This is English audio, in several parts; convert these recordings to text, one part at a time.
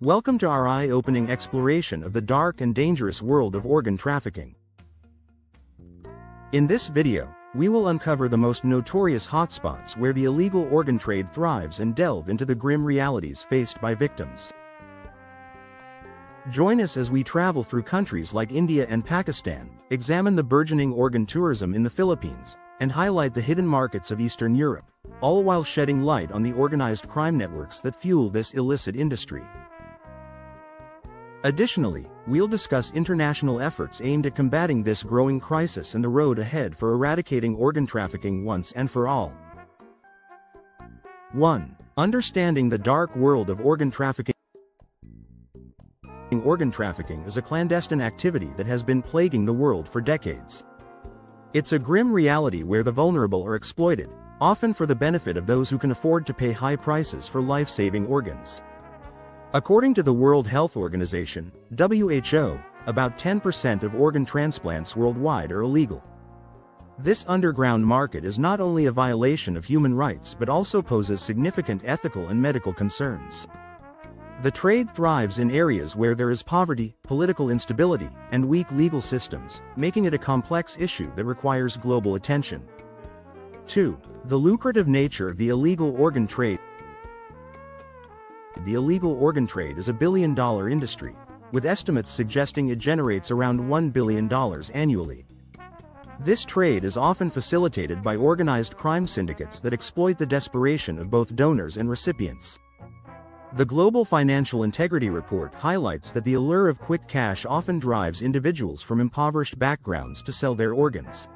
Welcome to our eye-opening exploration of the dark and dangerous world of organ trafficking. In this video, we will uncover the most notorious hotspots where the illegal organ trade thrives and delve into the grim realities faced by victims. Join us as we travel through countries like India and Pakistan, examine the burgeoning organ tourism in the Philippines, and highlight the hidden markets of Eastern Europe, all while shedding light on the organized crime networks that fuel this illicit industry. Additionally, we'll discuss international efforts aimed at combating this growing crisis and the road ahead for eradicating organ trafficking once and for all. 1. Understanding the dark world of organ trafficking. Organ trafficking is a clandestine activity that has been plaguing the world for decades. It's a grim reality where the vulnerable are exploited, often for the benefit of those who can afford to pay high prices for life-saving organs. According to the World Health Organization, WHO, about 10% of organ transplants worldwide are illegal. This underground market is not only a violation of human rights but also poses significant ethical and medical concerns. The trade thrives in areas where there is poverty, political instability, and weak legal systems, making it a complex issue that requires global attention. 2. The lucrative nature of the illegal organ trade. The illegal organ trade is a billion-dollar industry, with estimates suggesting it generates around $1 billion annually. This trade is often facilitated by organized crime syndicates that exploit the desperation of both donors and recipients. The Global Financial Integrity Report highlights that the allure of quick cash often drives individuals from impoverished backgrounds to sell their organs.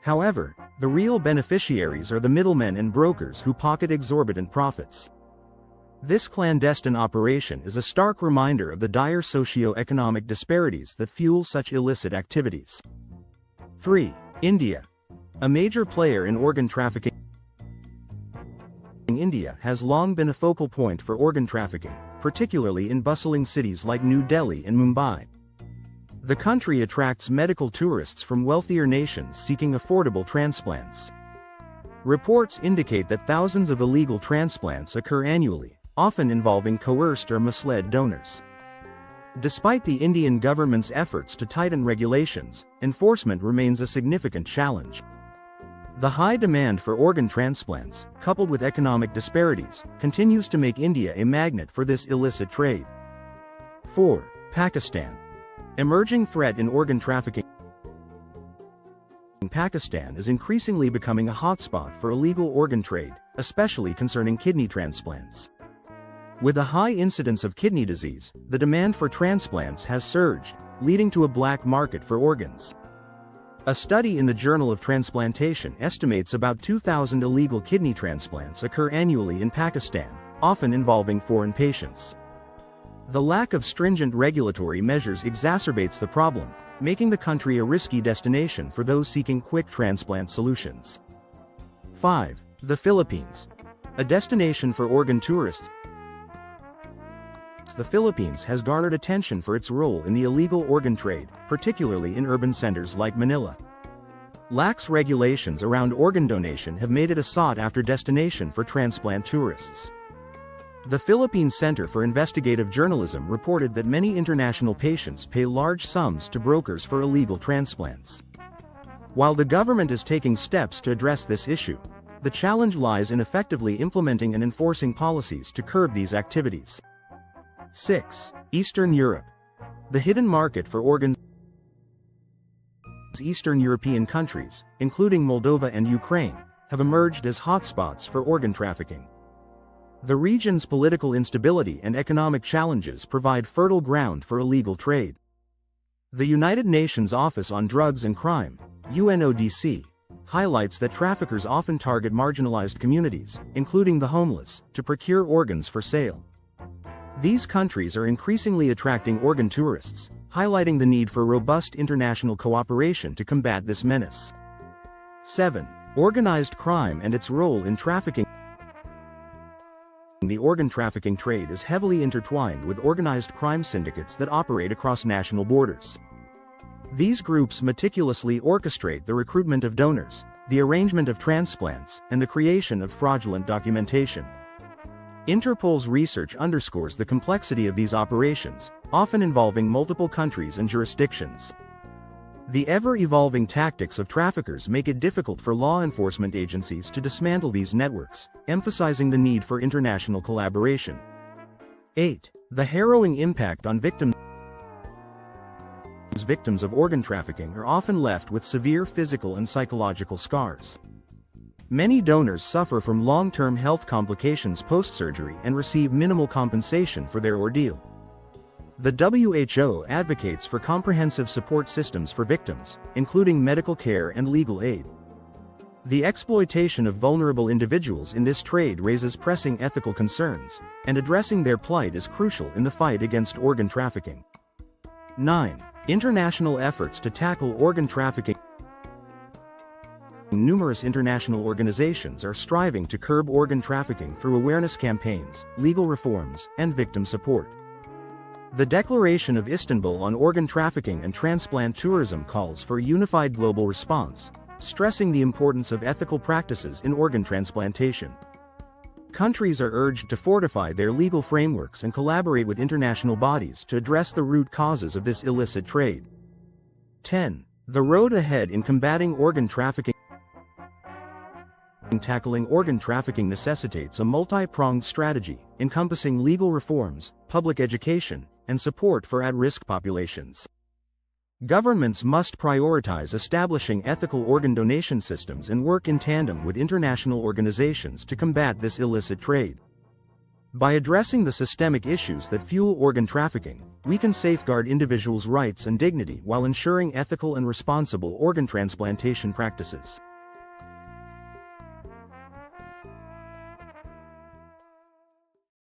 However, the real beneficiaries are the middlemen and brokers who pocket exorbitant profits. This clandestine operation is a stark reminder of the dire socio-economic disparities that fuel such illicit activities. 3. India. A major player in organ trafficking. India has long been a focal point for organ trafficking, particularly in bustling cities like New Delhi and Mumbai. The country attracts medical tourists from wealthier nations seeking affordable transplants. Reports indicate that thousands of illegal transplants occur annually, often involving coerced or misled donors. Despite the Indian government's efforts to tighten regulations, enforcement remains a significant challenge. The high demand for organ transplants, coupled with economic disparities, continues to make India a magnet for this illicit trade. 4. Pakistan. Emerging threat in organ trafficking. Pakistan is increasingly becoming a hotspot for illegal organ trade, especially concerning kidney transplants. With a high incidence of kidney disease, the demand for transplants has surged, leading to a black market for organs. A study in the Journal of Transplantation estimates about 2,000 illegal kidney transplants occur annually in Pakistan, often involving foreign patients. The lack of stringent regulatory measures exacerbates the problem, making the country a risky destination for those seeking quick transplant solutions. 5. The Philippines. A destination for organ tourists. The Philippines has garnered attention for its role in the illegal organ trade, particularly in urban centers like Manila. Lax regulations around organ donation have made it a sought-after destination for transplant tourists. The Philippine Center for Investigative Journalism reported that many international patients pay large sums to brokers for illegal transplants. While the government is taking steps to address this issue, the challenge lies in effectively implementing and enforcing policies to curb these activities. 6. Eastern Europe. The hidden market for organs. Eastern European countries, including Moldova and Ukraine, have emerged as hotspots for organ trafficking. The region's political instability and economic challenges provide fertile ground for illegal trade. The United Nations Office on Drugs and Crime, UNODC, highlights that traffickers often target marginalized communities, including the homeless, to procure organs for sale. These countries are increasingly attracting organ tourists, highlighting the need for robust international cooperation to combat this menace. 7. Organized crime and its role in trafficking. The organ trafficking trade is heavily intertwined with organized crime syndicates that operate across national borders. These groups meticulously orchestrate the recruitment of donors, the arrangement of transplants, and the creation of fraudulent documentation. Interpol's research underscores the complexity of these operations, often involving multiple countries and jurisdictions. The ever-evolving tactics of traffickers make it difficult for law enforcement agencies to dismantle these networks, emphasizing the need for international collaboration. 8. The harrowing impact on victims. Victims of organ trafficking are often left with severe physical and psychological scars. Many donors suffer from long-term health complications post-surgery and receive minimal compensation for their ordeal. The WHO advocates for comprehensive support systems for victims, including medical care and legal aid. The exploitation of vulnerable individuals in this trade raises pressing ethical concerns, and addressing their plight is crucial in the fight against organ trafficking. 9. International efforts to tackle organ trafficking. Numerous international organizations are striving to curb organ trafficking through awareness campaigns, legal reforms, and victim support. The Declaration of Istanbul on organ trafficking and transplant tourism calls for a unified global response, stressing the importance of ethical practices in organ transplantation. Countries are urged to fortify their legal frameworks and collaborate with international bodies to address the root causes of this illicit trade. 10. The road ahead in combating organ trafficking. Tackling organ trafficking necessitates a multi-pronged strategy, encompassing legal reforms, public education, and support for at-risk populations. Governments must prioritize establishing ethical organ donation systems and work in tandem with international organizations to combat this illicit trade. By addressing the systemic issues that fuel organ trafficking, we can safeguard individuals' rights and dignity while ensuring ethical and responsible organ transplantation practices.